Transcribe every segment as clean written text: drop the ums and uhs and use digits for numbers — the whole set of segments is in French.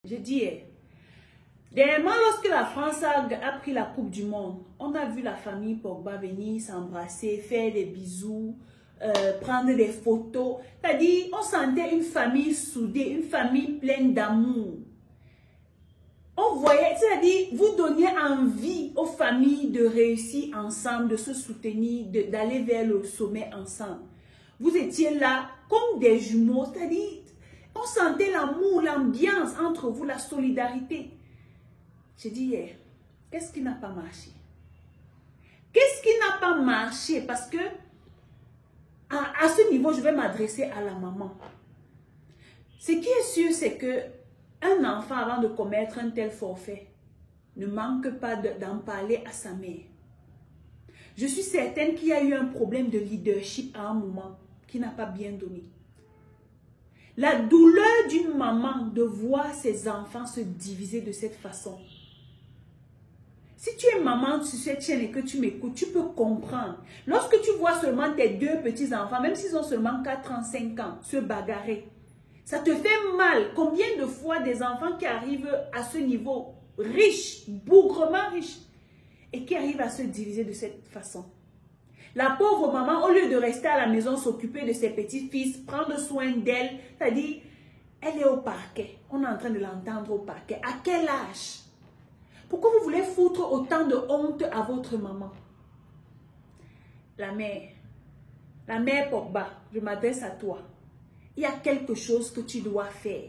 Je dis, dernièrement, lorsque la France a pris la Coupe du Monde, on a vu la famille Pogba venir s'embrasser, faire des bisous, prendre des photos. C'est-à-dire, on sentait une famille soudée, une famille pleine d'amour. On voyait, c'est-à-dire, vous donniez envie aux familles de réussir ensemble, de se soutenir, d'aller vers le sommet ensemble. Vous étiez là comme des jumeaux, c'est-à-dire, on sentait l'amour, l'ambiance entre vous, la solidarité. J'ai dit hier, qu'est-ce qui n'a pas marché? Qu'est-ce qui n'a pas marché? Parce que, à ce niveau, je vais m'adresser à la maman. Ce qui est sûr, c'est que un enfant, avant de commettre un tel forfait, ne manque pas d'en parler à sa mère. Je suis certaine qu'il y a eu un problème de leadership à un moment qui n'a pas bien donné. La douleur d'une maman de voir ses enfants se diviser de cette façon. Si tu es maman sur cette chaîne et que tu m'écoutes, tu peux comprendre. Lorsque tu vois seulement tes deux petits-enfants, même s'ils ont seulement 4 ans, 5 ans, se bagarrer, ça te fait mal. Combien de fois des enfants qui arrivent à ce niveau riche, bougrement riche, et qui arrivent à se diviser de cette façon. La pauvre maman, au lieu de rester à la maison, s'occuper de ses petits-fils, prendre soin d'elle, c'est-à-dire, elle est au parquet. On est en train de l'entendre au parquet. À quel âge? Pourquoi vous voulez foutre autant de honte à votre maman? La mère Pogba, je m'adresse à toi. Il y a quelque chose que tu dois faire.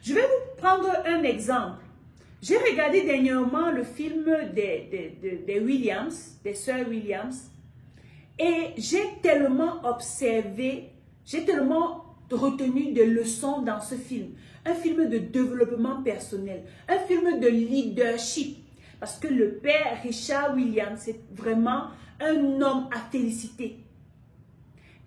Je vais vous prendre un exemple. J'ai regardé dernièrement le film des Williams, des sœurs Williams, et j'ai tellement observé, j'ai tellement retenu des leçons dans ce film. Un film de développement personnel, un film de leadership. Parce que le père Richard Williams, c'est vraiment un homme à féliciter.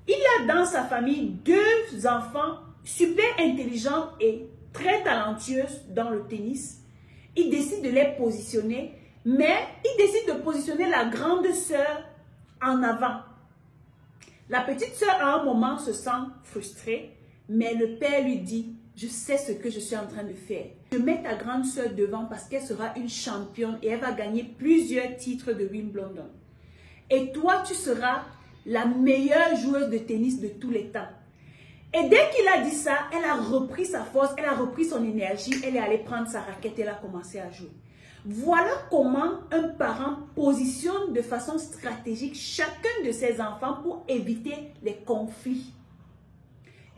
Il a dans sa famille 2 enfants super intelligents et très talentueux dans le tennis. Il décide de les positionner, mais il décide de positionner la grande sœur en avant. La petite sœur à un moment se sent frustrée, mais le père lui dit, je sais ce que je suis en train de faire. Je mets ta grande sœur devant parce qu'elle sera une championne et elle va gagner plusieurs titres de Wimbledon. Et toi, tu seras la meilleure joueuse de tennis de tous les temps. Et dès qu'il a dit ça, elle a repris sa force, elle a repris son énergie, elle est allée prendre sa raquette et elle a commencé à jouer. Voilà comment un parent positionne de façon stratégique chacun de ses enfants pour éviter les conflits.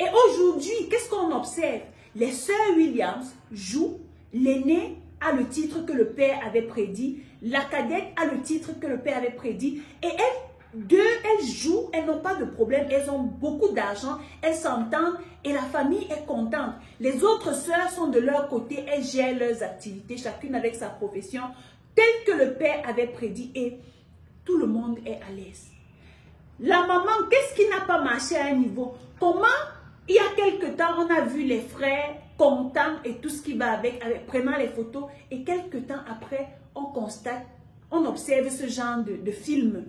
Et aujourd'hui, qu'est-ce qu'on observe? Les sœurs Williams jouent, l'aînée a le titre que le père avait prédit, la cadette a le titre que le père avait prédit, et elles jouent, elles n'ont pas de problème, elles ont beaucoup d'argent, elles s'entendent et la famille est contente. Les autres sœurs sont de leur côté, elles gèrent leurs activités, chacune avec sa profession, telle que le père avait prédit et tout le monde est à l'aise. La maman, qu'est-ce qui n'a pas marché à un niveau? Comment, il y a quelque temps, on a vu les frères contents et tout ce qui va avec prenant les photos et quelque temps après, on constate, on observe ce genre de film.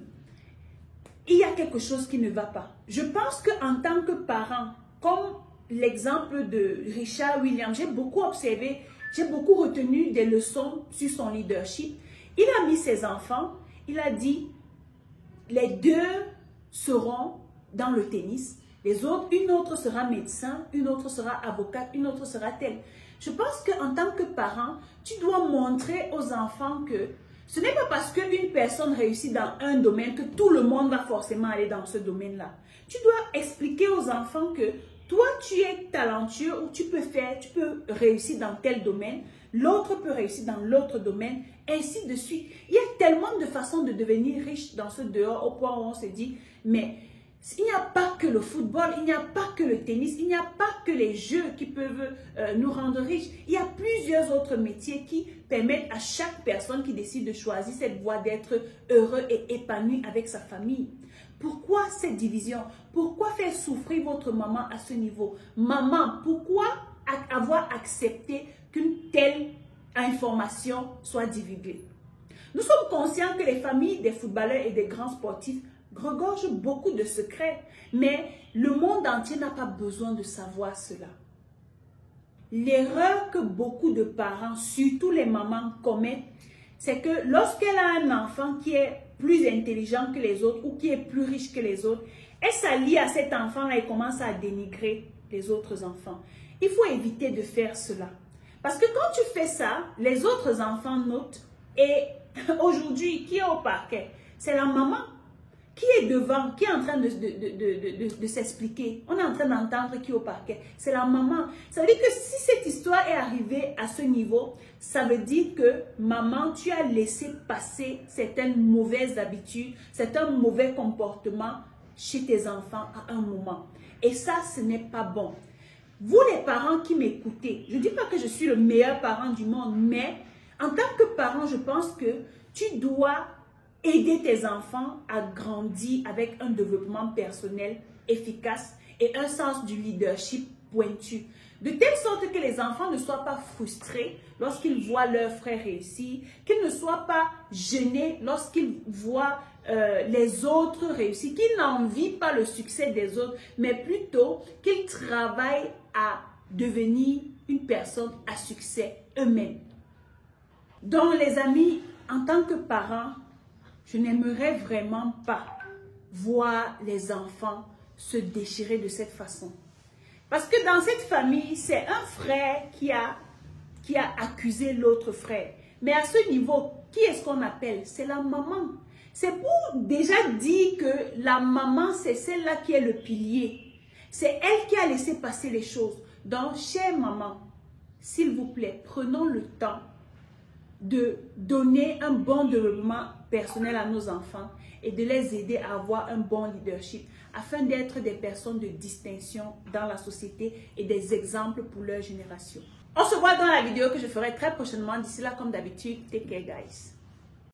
Il y a quelque chose qui ne va pas. Je pense qu'en tant que parent, comme l'exemple de Richard Williams, j'ai beaucoup observé, j'ai beaucoup retenu des leçons sur son leadership. Il a mis ses enfants, il a dit, les 2 seront dans le tennis, les autres, une autre sera médecin, une autre sera avocate, une autre sera telle. Je pense qu'en tant que parent, tu dois montrer aux enfants que ce n'est pas parce qu'une personne réussit dans un domaine que tout le monde va forcément aller dans ce domaine-là. Tu dois expliquer aux enfants que toi, tu es talentueux ou tu peux réussir dans tel domaine, l'autre peut réussir dans l'autre domaine, ainsi de suite. Il y a tellement de façons de devenir riche dans ce dehors au point où on se dit, mais il n'y a pas que le football, il n'y a pas que le tennis, il n'y a pas que les jeux qui peuvent nous rendre riches. Il y a plusieurs autres métiers qui permettent à chaque personne qui décide de choisir cette voie d'être heureux et épanoui avec sa famille. Pourquoi cette division? Pourquoi faire souffrir votre maman à ce niveau? Maman, pourquoi avoir accepté qu'une telle information soit divulguée? Nous sommes conscients que les familles des footballeurs et des grands sportifs regorgent beaucoup de secrets, mais le monde entier n'a pas besoin de savoir cela. l'erreur que beaucoup de parents, surtout les mamans, commettent, c'est que lorsqu'elle a un enfant qui est plus intelligent que les autres ou qui est plus riche que les autres, elle s'allie à cet enfant-là et commence à dénigrer les autres enfants. Il faut éviter de faire cela. Parce que quand tu fais ça, les autres enfants notent. Et aujourd'hui, qui est au parquet? C'est la maman qui est devant, qui est en train de s'expliquer. On est en train d'entendre qui est au parquet. C'est la maman. Ça veut dire que si cette histoire est arrivée à ce niveau, ça veut dire que maman, tu as laissé passer certaines mauvaises habitudes, certains mauvais comportements chez tes enfants à un moment. Et ça, ce n'est pas bon. Vous les parents qui m'écoutez, je ne dis pas que je suis le meilleur parent du monde, mais en tant que parent, je pense que tu dois aider tes enfants à grandir avec un développement personnel efficace et un sens du leadership pointu. De telle sorte que les enfants ne soient pas frustrés lorsqu'ils voient leurs frères réussir, qu'ils ne soient pas gênés lorsqu'ils voient les autres réussir, qu'ils n'envient pas le succès des autres, mais plutôt qu'ils travaillent à devenir une personne à succès eux-mêmes. Donc les amis, en tant que parents, je n'aimerais vraiment pas voir les enfants se déchirer de cette façon. Parce que dans cette famille, c'est un frère qui a accusé l'autre frère. Mais à ce niveau, qui est-ce qu'on appelle? C'est la maman. C'est pour déjà dire que la maman, c'est celle-là qui est le pilier. C'est elle qui a laissé passer les choses. Donc, chère maman, s'il vous plaît, prenons le temps de donner un bon développement personnel à nos enfants et de les aider à avoir un bon leadership afin d'être des personnes de distinction dans la société et des exemples pour leur génération. On se voit dans la vidéo que je ferai très prochainement. D'ici là, comme d'habitude, take care guys.